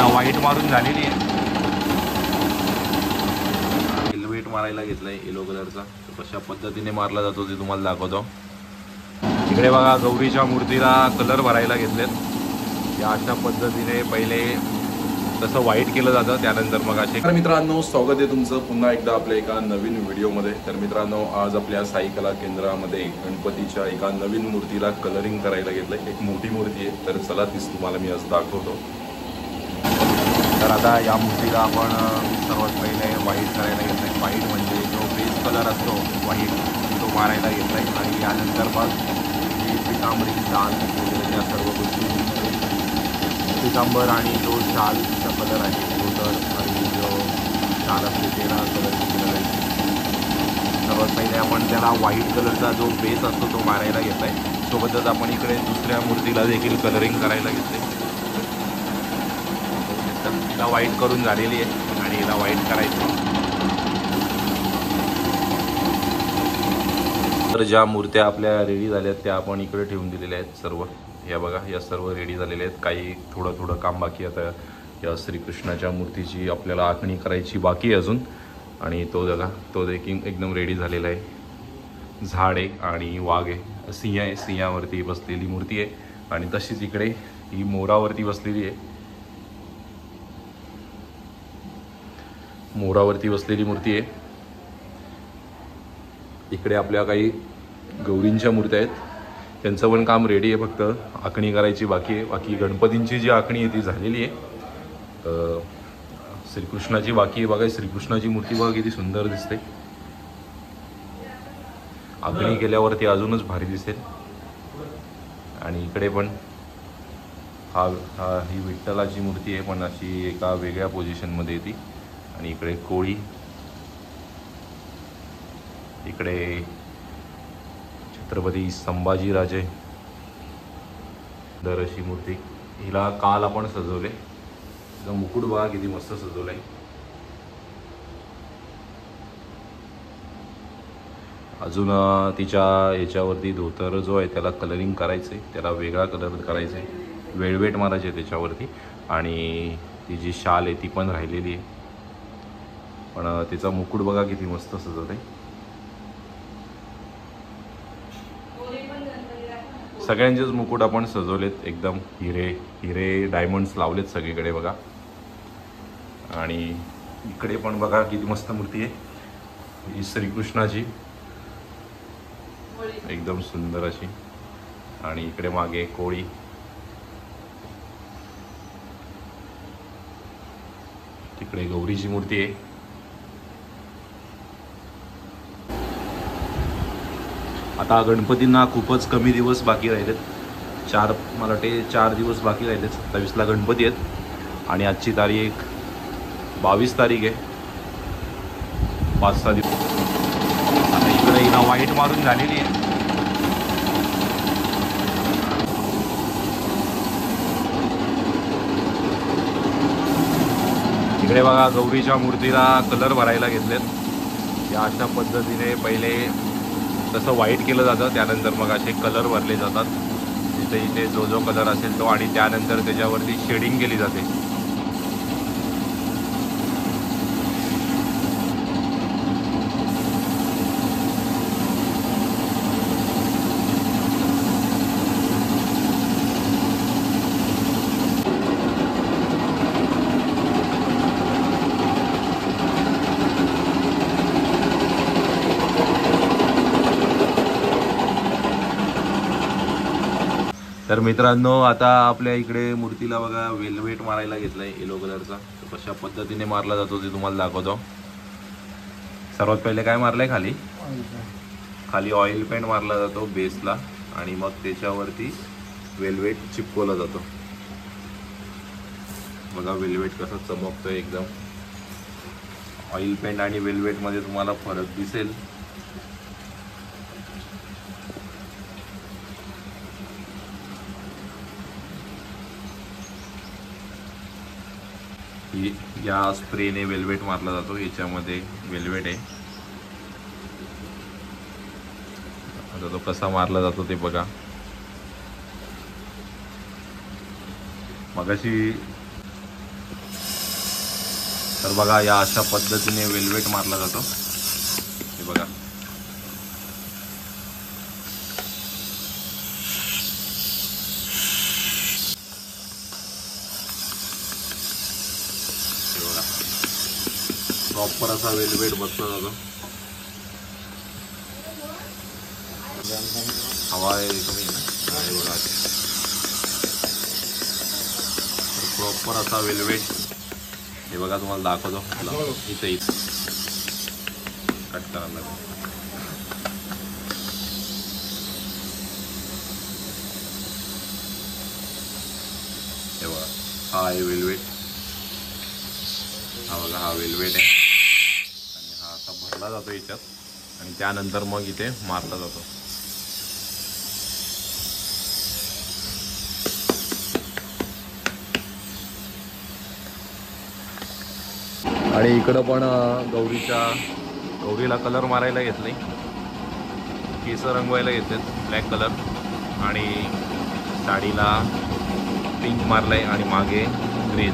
हिला व्हाईट मारून झालेली आहे. वेलवेट मारायला घेतलाय येलो कलरचा. तर कशा पद्धतीने मारला जातो ते तुम्हाला दाखवतो. इकडे बघा गौरीच्या मूर्तीला कलर भरायला घेतलेत. या अशा पद्धतीने पहिले तसं व्हाईट केलं जातं, त्यानंतर मग असे. तर मित्रांनो, स्वागत आहे तुमचं पुन्हा एकदा आपल्या एका नवीन व्हिडिओमध्ये. तर मित्रांनो, आज आपल्या साई कला केंद्रामध्ये गणपतीच्या एका नवीन मूर्तीला कलरिंग करायला घेतलंय. एक मोठी मूर्ती आहे, तर चला तीच तुम्हाला मी आज दाखवतो. तर आता या मूर्तीला आपण सर्वात पहिले व्हाईट करायला घेतलंय. व्हाईट म्हणजे जो बेस कलर असतो व्हाईट, तो मारायला घेतलाय. आणि यानंतर मग पितांबरी, शाल वगैरे या सर्व गोष्टी, पितांबर आणि जो शालचा कलर आहे तो, तर आणि जो शाल असते त्याला कलर केलेला आहे. सर्वात पहिले आपण त्याला व्हाईट कलरचा जो बेस असतो तो मारायला घेतला आहे. सोबतच आपण इकडे दुसऱ्या मूर्तीला देखील कलरिंग करायला घेतले. तिला व्हाईट करून झालेली आहे आणि हिला व्हाईट करायचं. तर ज्या मूर्त्या आपल्या रेडी झाल्यात त्या आपण इकडे ठेवून दिलेल्या आहेत सर्व. या बघा, या सर्व रेडी झालेल्या आहेत. काही थोडं काम बाकी. आता या श्रीकृष्णाच्या मूर्तीची आपल्याला आखणी करायची बाकी आहे अजून. आणि तो बघा, तो देखील एकदम रेडी झालेला आहे. झाड आहे आणि वाघ आहे, सिंह आहे, सिंहावरती बसलेली मूर्ती आहे. आणि तशीच इकडे ही मोरावरती बसलेली आहे. मोरावरती बसलेली मूर्ती आहे. इकडे आपल्या काही गौरींच्या मूर्त्या आहेत, त्यांचं पण काम रेडी आहे, फक्त आखणी करायची बाकी आहे. बाकी गणपतींची जी आखणी आहे ती झालेली आहे. श्रीकृष्णाची बाकी आहे. बघा श्रीकृष्णाची मूर्ती बघा किती सुंदर दिसते. आखणी केल्यावरती अजूनच भारी दिसेल. आणि इकडे पण ही विठ्ठलाची मूर्ती आहे, पण अशी एका वेगळ्या पोझिशनमध्ये येते. आणि इकडे कोळी, इकडे छत्रपती संभाजीराजे, दर अशी मूर्ती. हिला काल आपण सजवले. तिचा मुकुट बघा किती मस्त सजवलाय. अजून तिच्या याच्यावरती धोतर जो आहे त्याला कलरिंग करायचं आहे, त्याला वेगळा कलर करायचा आहे, वेळवेट मारायचे आहे त्याच्यावरती. आणि ती जी शाल आहे ती पण राहिलेली आहे, पण तिचा मुकुट बघा किती मस्त सजवत आहे. सगळ्यांचेच मुकुट आपण सजवलेत, एकदम हिरे डायमंड्स लावलेत सगळीकडे बघा. आणि इकडे पण बघा किती मस्त मूर्ती आहे ही श्रीकृष्णाची, एकदम सुंदर अशी. आणि इकडे मागे कोळी, तिकडे गौरीची मूर्ती आहे. आता गणपतींना खूपच कमी दिवस बाकी राहिलेत. मला वाटते 4 दिवस बाकी राहिलेत. 27ला गणपती आहेत आणि आजची तारीख 22 तारीख आहे. 5-6 दिवस. आता इकडे हिला व्हाईट मारून झालेली आहे. इकडे बघा गौरीच्या मूर्तीला कलर भरायला घेतलेत. या अशा पद्धतीने पहिले तसं व्हाईट केलं जातं, त्यानंतर मग असे कलर भरले जातात. इथे जो कलर असेल तो, आणि त्यानंतर त्याच्यावरती शेडिंग केली जाते. तर मित्रांनो, आता आपल्या इकडे मूर्तीला बघा वेलवेट मारायला घेतलाय येलो कलरचा. तर कशा पद्धतीने मारला जातो ते तुम्हाला दाखवतो. सर्वात पहिले काय मारलंय, खाली ऑइल पेंट मारला जातो बेसला, आणि मग त्याच्यावरती वेलवेट चिपकवला जातो. बघा वेलवेट कसं चमकतोय एकदम. ऑइल पेंट आणि वेलवेट मध्ये तुम्हाला फरक दिसेल. या स्प्रेने वेलवेट मारला जातो. याच्यामध्ये वेलवेट आहे. आता तो कसा मारला जातो ते बघा. मगाशी तर बघा या अशा पद्धतीने वेल्वेट मारला जातो। हे बघा प्रॉपर असा वेल्वेट बसला जातो। हवा कमी आहे ना, हे बघा प्रॉपर असा वेल्वेट। हे बघा तुम्हाला दाखवतो, इथे कट करायला लागेल। हे बघा हा आहे वेल्वेट, हा बघा हा वेल्वेट आहे आणि हा असा भरला जातो याच्यात आणि त्यानंतर मग इथे मारला जातो। आणि इकडं पण गौरीला कलर मारायला घेतले, केस रंगवायला घेतलेत ब्लॅक कलर आणि साडीला पिंक मारलाय आणि मागे ग्रीन।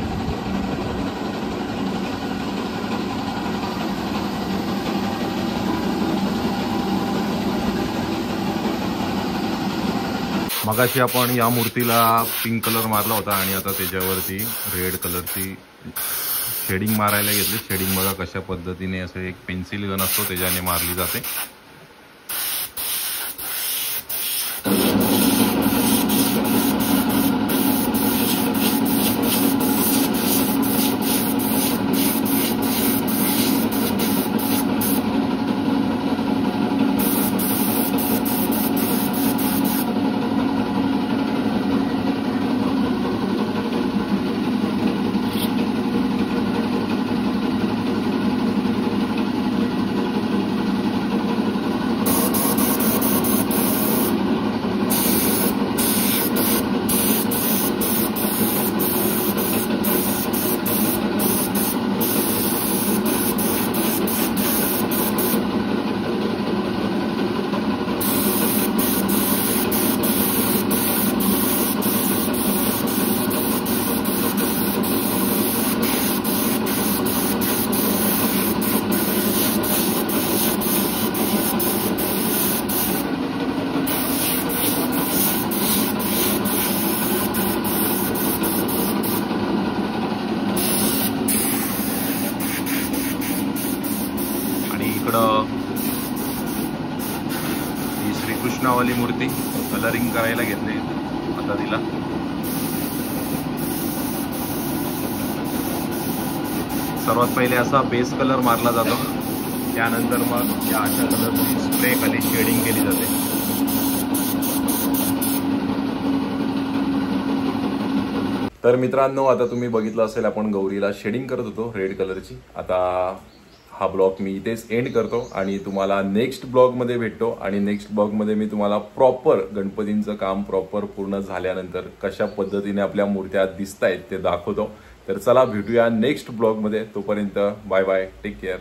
मगाशी आपण या मूर्तीला पिंक कलर मारला होता आणि आता त्याच्यावरती रेड कलरची शेडिंग मारायला घेतली। शेडिंग बघा कशा पद्धतीने असं एक पेन्सिल गन असतो त्याच्याने मारली जाते। इकडं ही श्रीकृष्णावाली मूर्ती कलरिंग करायला घेतली आता तिला। सर्वात पहिले असा बेस कलर मारला जातो, त्यानंतर मग या अशा कलरची स्प्रे खाली शेडिंग केली जाते। तर मित्रांनो आता तुम्ही बघितलं असेल आपण गौरीला शेडिंग करत होतो रेड कलरची। आता हा ब्लॉग मी इथेच एंड करतो आणि तुम्हाला नेक्स्ट ब्लॉगमध्ये भेटतो आणि नेक्स्ट ब्लॉगमध्ये मी तुम्हाला प्रॉपर गणपतींचं काम प्रॉपर पूर्ण झाल्यानंतर कशा पद्धतीने आपल्या मूर्त्या दिसतायत ते दाखवतो। तर चला भेटूया नेक्स्ट ब्लॉगमध्ये, तोपर्यंत बाय बाय, टेक केअर।